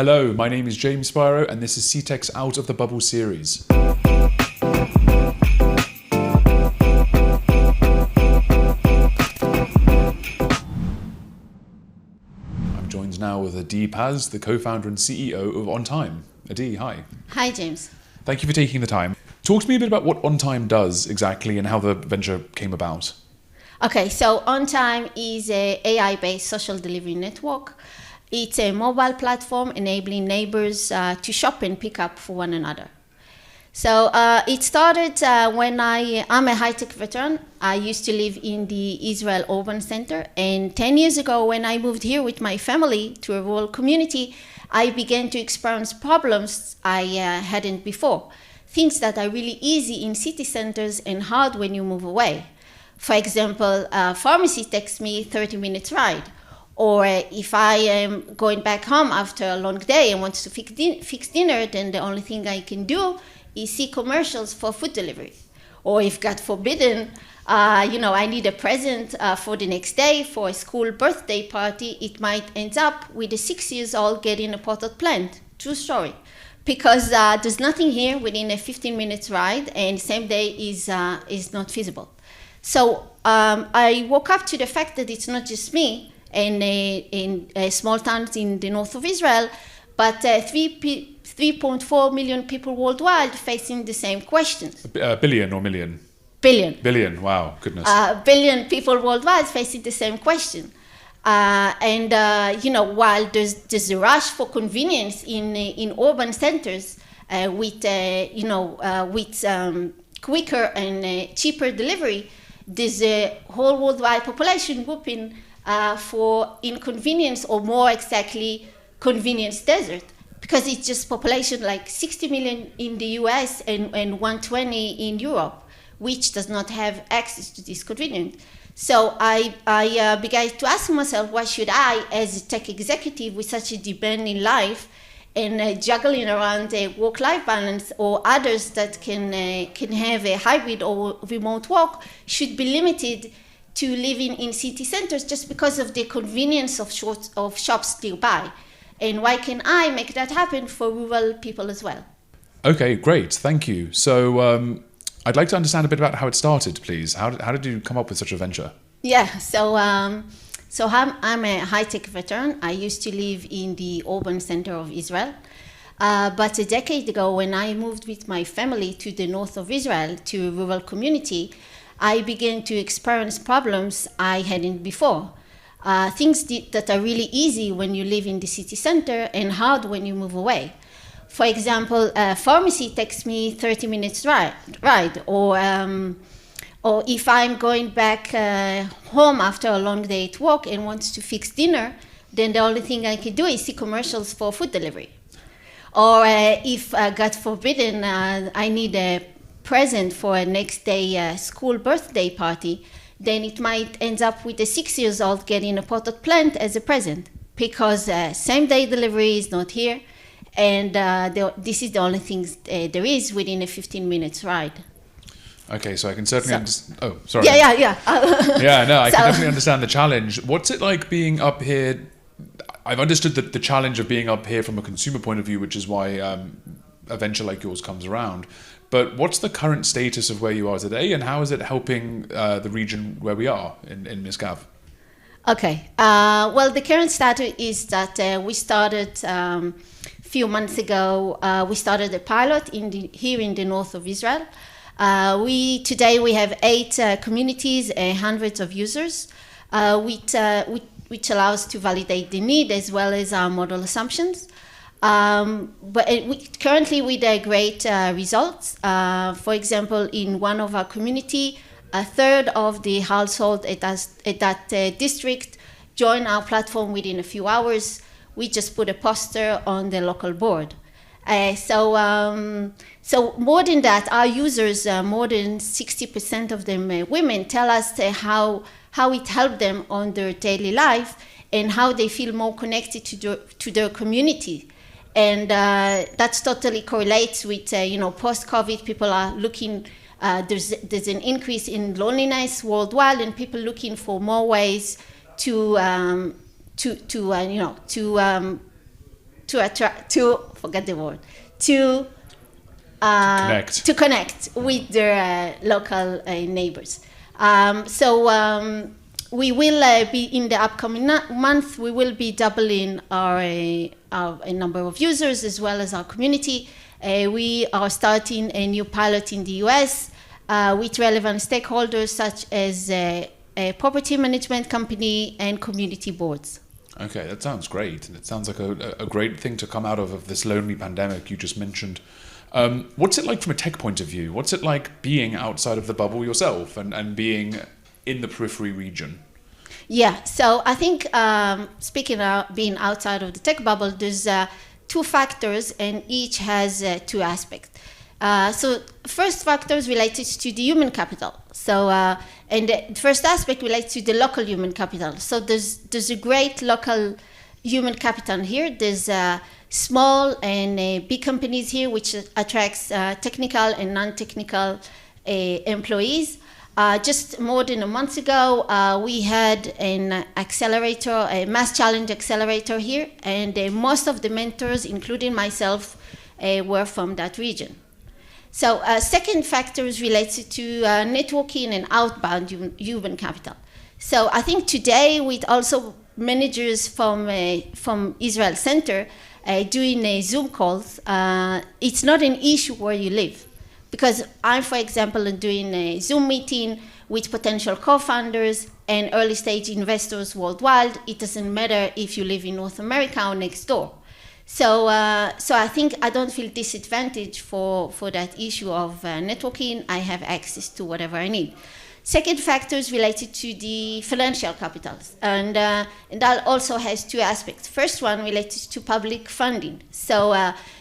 Hello, my name is James Spiro and this is CTech's Out of the Bubble series. I'm joined now with Adi Paz, the co-founder and CEO of OnTime. Adi, hi. Hi, James. Thank you for taking the time. Talk to me a bit about what OnTime does exactly and how the venture came about. Okay, so OnTime is an AI-based social delivery network. It's a mobile platform enabling neighbors to shop and pick up for one another. So it started when I'm a high-tech veteran. I used to live in the Israel urban center. And 10 years ago, when I moved here with my family to a rural community, I began to experience problems I hadn't before. Things that are really easy in city centers and hard when you move away. For example, a pharmacy takes me 30 minutes ride. Or if I am going back home after a long day and want to fix dinner, then the only thing I can do is see commercials for food delivery. Or if God forbidden, I need a present for the next day for a school birthday party, it might end up with a 6-year-old getting a potted plant. True story. Because there's nothing here within a 15 minutes ride, and same day is not feasible. So I woke up to the fact that it's not just me in small towns in the north of Israel, but 3.4 million people worldwide facing the same questions. Billion or million? Billion. Billion, wow, goodness. Billion people worldwide facing the same question. While there's a rush for convenience in urban centers with quicker and cheaper delivery, there's a whole worldwide population whooping for inconvenience, or more exactly, convenience desert, because it's just population like 60 million in the US and 120 in Europe, which does not have access to this convenience. So I began to ask myself, why should I, as a tech executive with such a demanding life and juggling around a work-life balance, or others that can have a hybrid or remote work, should be limited to living in city centers just because of the convenience of shops nearby? And why can I make that happen for rural people as well? Okay, great, thank you. So I'd like to understand a bit about how it started, please. How did you come up with such a venture? Yeah, so I'm a high-tech veteran. I used to live in the urban center of Israel. But a decade ago, when I moved with my family to the north of Israel, to a rural community, I began to experience problems I hadn't before. Things that are really easy when you live in the city center and hard when you move away. For example, a pharmacy takes me 30 minutes ride, or if I'm going back home after a long day at work and want to fix dinner, then the only thing I can do is see commercials for food delivery. Or if, God forbidden, I need a present for a next day school birthday party, then it might end up with a 6-year-old getting a potted plant as a present, because same day delivery is not here, and this is the only thing there is within a 15 minutes ride. Okay, so I can certainly understand. Oh, sorry. Yeah. Yeah, no, I can definitely understand the challenge. What's it like being up here? I've understood the challenge of being up here from a consumer point of view, which is why a venture like yours comes around. But what's the current status of where you are today, and how is it helping the region where we are in Misgav? Okay. Well, the current status is that we started a few months ago. We started a pilot here in the north of Israel. Today we have 8 communities and hundreds of users, which allows to validate the need as well as our model assumptions. Currently with great results. For example, in one of our community, a third of the household at that district joined our platform within a few hours. We just put a poster on the local board. So more than that, our users, more than 60% of them women, tell us how it helped them on their daily life and how they feel more connected to their community. And that totally correlates with, post-COVID, people are looking, there's an increase in loneliness worldwide, and people looking for more ways to to connect with their local neighbors. We will be in the upcoming month. We will be doubling our number of users as well as our community. We are starting a new pilot in the US with relevant stakeholders such as a property management company and community boards. Okay, that sounds great. And it sounds like a great thing to come out of this lonely pandemic you just mentioned. What's it like from a tech point of view? What's it like being outside of the bubble yourself and being in the periphery region? Yeah, so I think speaking of being outside of the tech bubble, there's two factors and each has two aspects. So first factor is related to the human capital. So and the first aspect relates to the local human capital. So there's a great local human capital here. There's small and big companies here, which attracts technical and non-technical employees. Just more than a month ago, we had an accelerator, a mass challenge accelerator here, and most of the mentors, including myself, were from that region. So second factor is related to networking and outbound human capital. So I think today with also managers from Israel Center doing Zoom calls, it's not an issue where you live. Because I, for example, am doing a Zoom meeting with potential co-founders and early stage investors worldwide. It doesn't matter if you live in North America or next door. So I think I don't feel disadvantaged for that issue of networking. I have access to whatever I need. Second factor is related to the financial capitals, and that also has two aspects. First one related to public funding. So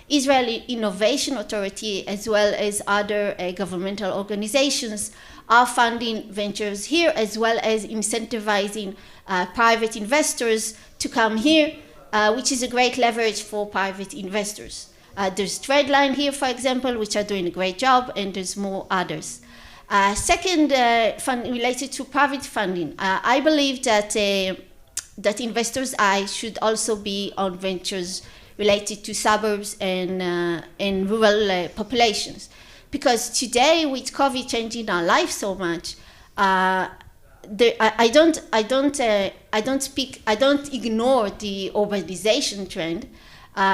Israeli Innovation Authority, as well as other governmental organizations, are funding ventures here, as well as incentivizing private investors to come here, which is a great leverage for private investors. There's Tradeline here, for example, which are doing a great job, and there's more others. Second, fund related to private funding. I believe that that investors' eyes should also be on ventures related to suburbs and rural populations, because today with COVID changing our life so much, I don't ignore the urbanization trend,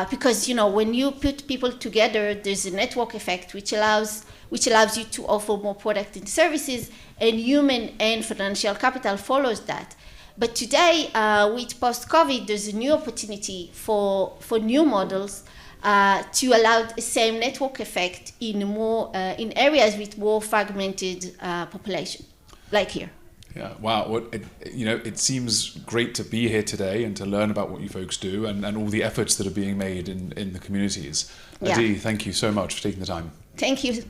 because when you put people together, there's a network effect which allows you to offer more products and services, and human and financial capital follows that. But today, with post-COVID, there's a new opportunity for new models to allow the same network effect in areas with more fragmented population, like here. Yeah, wow. It seems great to be here today and to learn about what you folks do and all the efforts that are being made in the communities. Yeah. Adi, thank you so much for taking the time. Thank you.